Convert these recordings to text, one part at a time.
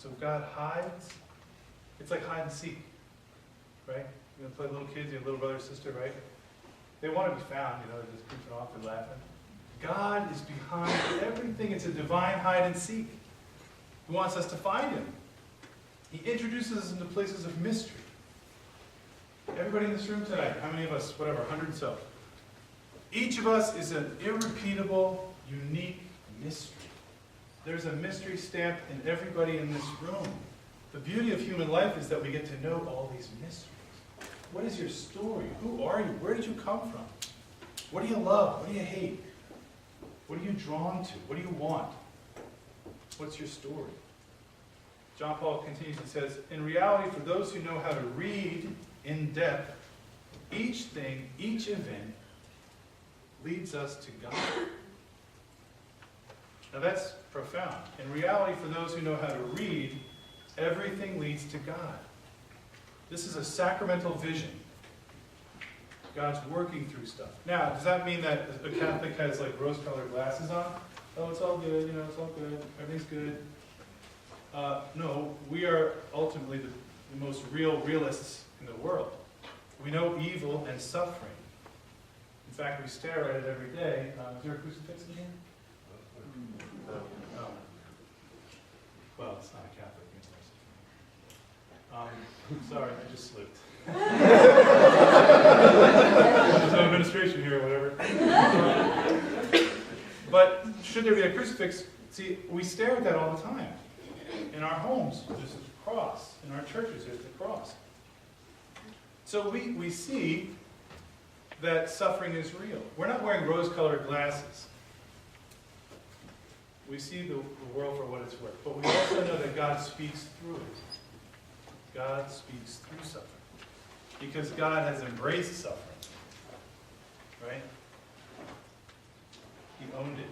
So God hides. It's like hide and seek, right? You play little kids, your little brother or sister, right? They want to be found, they're just goofing off and laughing. God is behind everything. It's a divine hide and seek. He wants us to find him. He introduces us into places of mystery. Everybody in this room tonight, how many of us, whatever, 100 and so. Each of us is an irrepeatable, unique mystery. There's a mystery stamped in everybody in this room. The beauty of human life is that we get to know all these mysteries. What is your story? Who are you? Where did you come from? What do you love? What do you hate? What are you drawn to? What do you want? What's your story? John Paul continues and says, in reality, for those who know how to read in depth, each thing, each event leads us to God. Now that's profound. In reality, for those who know how to read, everything leads to God. This is a sacramental vision. God's working through stuff. Now, does that mean that a Catholic has like rose-colored glasses on? Oh, it's all good, it's all good, everything's good. No, we are ultimately the most realists in the world. We know evil and suffering. In fact, we stare at it every day. Is there a crucifix in here? No. Well, it's not a Catholic university. Sorry, I just slipped. There's no administration here or whatever. But should there be a crucifix, see, we stare at that all the time. In our homes, there's a cross. In our churches, there's the cross. So we see that suffering is real. We're not wearing rose-colored glasses. We see the world for what it's worth. But we also know that God speaks through it. God speaks through suffering. Because God has embraced suffering. Right? He owned it,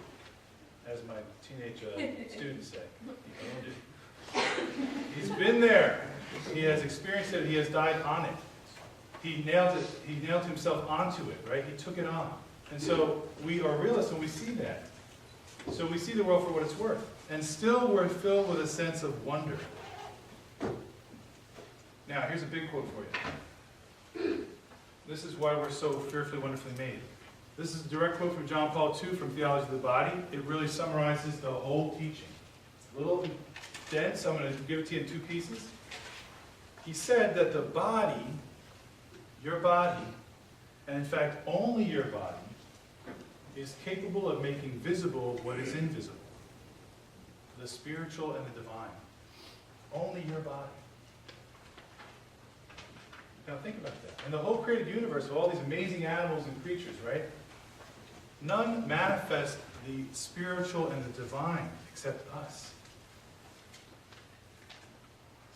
as my teenage students say. He owned it. He's been there. He has experienced it. He has died on it. He nailed it. He nailed himself onto it, right? He took it on. And so we are realists and we see that. So we see the world for what it's worth. And still we're filled with a sense of wonder. Now, here's a big quote for you. This is why we're so fearfully, wonderfully made. This is a direct quote from John Paul II from Theology of the Body. It really summarizes the whole teaching. It's a little dense, so I'm going to give it to you in two pieces. He said that the body, your body, and in fact only your body, is capable of making visible what is invisible. The spiritual and the divine. Only your body. Now think about that. In the whole created universe of all these amazing animals and creatures, right? None manifest the spiritual and the divine except us.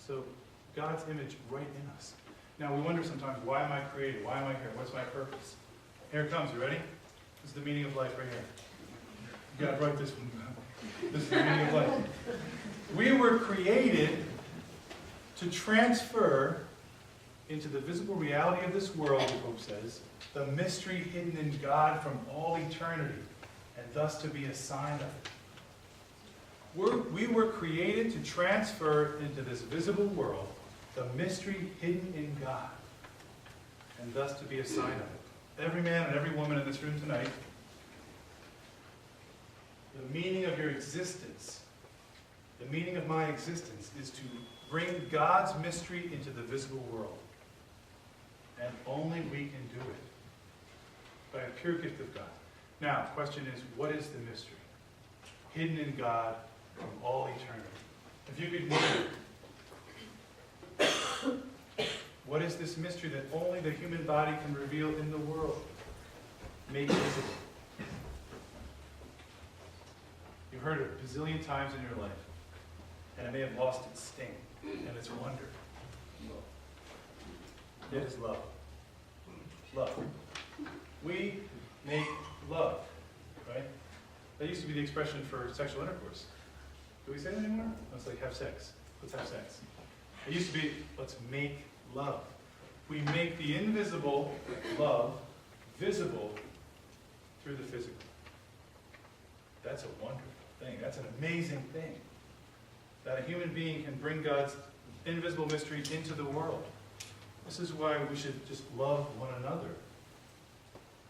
So God's image right in us. Now we wonder sometimes, why am I created? Why am I here? What's my purpose? Here it comes, you ready? This is the meaning of life right here. You gotta write this one down. This is the meaning of life. We were created to transfer into the visible reality of this world, the Pope says, the mystery hidden in God from all eternity, and thus to be a sign of it. We were created to transfer into this visible world the mystery hidden in God, and thus to be a sign of it. Every man and every woman in this room tonight, the meaning of your existence, the meaning of my existence, is to bring God's mystery into the visible world. And only we can do it by a pure gift of God. Now, the question is, what is the mystery? Hidden in God from all eternity. If you could name what is this mystery that only the human body can reveal in the world? Make visible. You've heard it a bazillion times in your life, and it may have lost its sting and its wonder. It is love. Love. We make love, right? That used to be the expression for sexual intercourse. Do we say that anymore? It's like have sex. Let's have sex. It used to be, let's make love. We make the invisible love visible through the physical. That's a wonderful thing. That's an amazing thing. that a human being can bring God's invisible mystery into the world. This is why we should just love one another,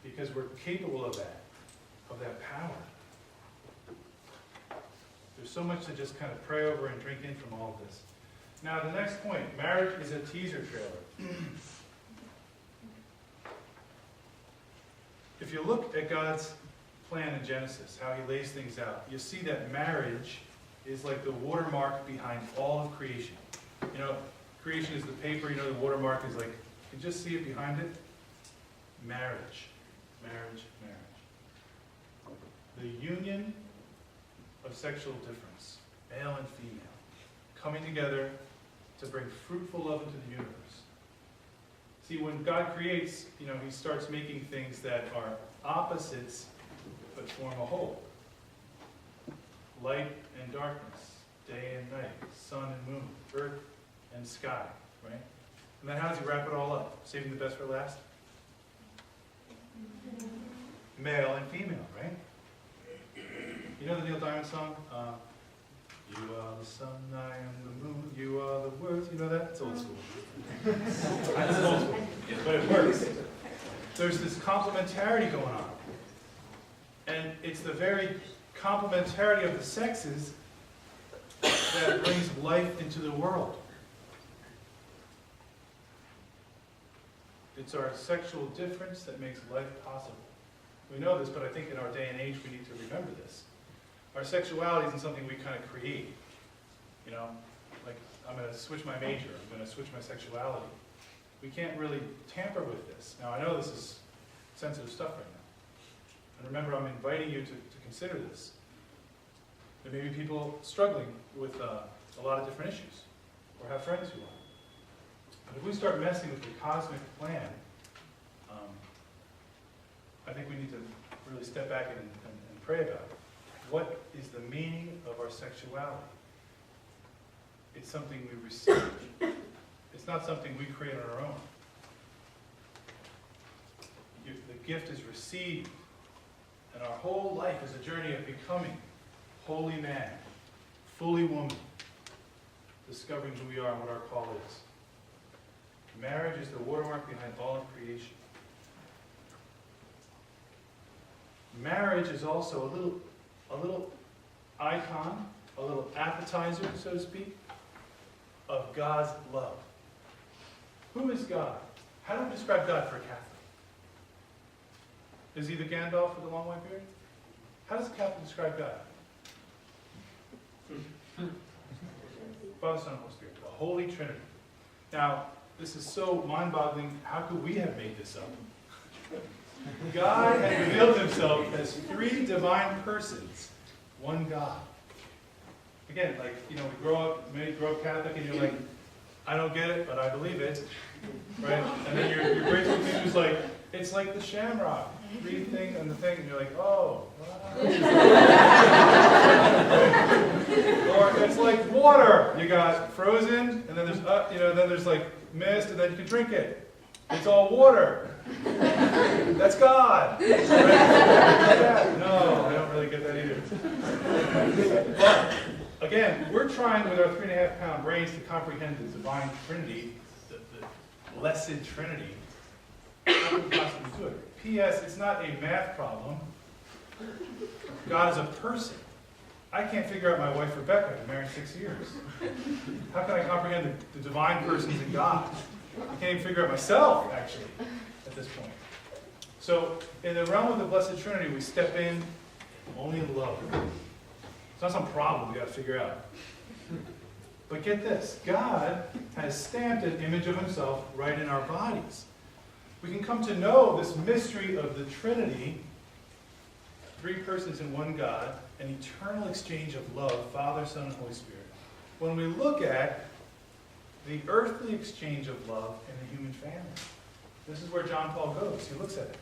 because we're capable of that power. There's so much to just kind of pray over and drink in from all of this. Now, the next point, marriage is a teaser trailer. If you look at God's plan in Genesis, how he lays things out, you see that marriage is like the watermark behind all of creation. You know, creation is the paper, you know, the watermark is like, you just see it behind it? Marriage. Marriage, marriage. The union of sexual difference, male and female, coming together to bring fruitful love into the universe. See, when God creates, you know, he starts making things that are opposites but form a whole. Light and darkness, day and night, sun and moon, earth and sky, right? And then how does he wrap it all up? Saving the best for last? Male and female, right? You know the Neil Diamond song? You are the sun, I am the moon, you are the words. You know that? It's old school. It's old school, but it works. There's this complementarity going on. And it's the very complementarity of the sexes that brings life into the world. It's our sexual difference that makes life possible. We know this, but I think in our day and age we need to remember this. Our sexuality isn't something we kind of create. You know, like I'm going to switch my major, I'm going to switch my sexuality. We can't really tamper with this. Now I know this is sensitive stuff right now. And remember, I'm inviting you to consider this. There may be people struggling with a lot of different issues, or have friends who are. But if we start messing with the cosmic plan, I think we need to really step back and pray about it. What is the meaning of our sexuality? It's something we receive. It's not something we create on our own. The gift is received, and our whole life is a journey of becoming holy man, fully woman, discovering who we are and what our call is. Marriage is the watermark behind all of creation. Marriage is also a little icon, a little appetizer, so to speak, of God's love. Who is God? How do we describe God for a Catholic? Is he the Gandalf with the long white beard? How does a Catholic describe God? Father, Son, and Holy Spirit, the Holy Trinity. Now, this is so mind-boggling. How could we have made this up? God has revealed himself as three divine persons, one God. Again, like, you know, many grow up Catholic and you're like, I don't get it, but I believe it. Right? And then your grade school teacher's like, it's like the shamrock. Three things and the thing, and you're like, oh. Wow. Or it's like water. You got frozen, and then there's then there's like mist, and then you can drink it. It's all water. That's God. Right? No, I don't really get that either. But again, we're trying with our 3.5-pound brains to comprehend the divine Trinity, the blessed Trinity. How can we possibly do it? P.S. It's not a math problem. God is a person. I can't figure out my wife Rebecca. I've been married 6 years. How can I comprehend the divine persons in God? I can't even figure out myself, actually, at this point. So, in the realm of the Blessed Trinity, we step in only in love. It's not some problem we got to figure out. But get this, God has stamped an image of himself right in our bodies. We can come to know this mystery of the Trinity, three persons in one God, an eternal exchange of love, Father, Son, and Holy Spirit. When we look at the earthly exchange of love in the human family, this is where John Paul goes. He looks at it.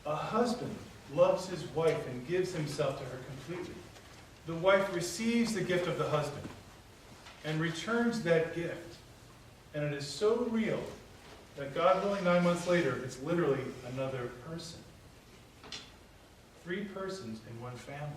A husband loves his wife and gives himself to her completely. The wife receives the gift of the husband and returns that gift. And it is so real that God willing 9 months later, it's literally another person. Three persons in one family.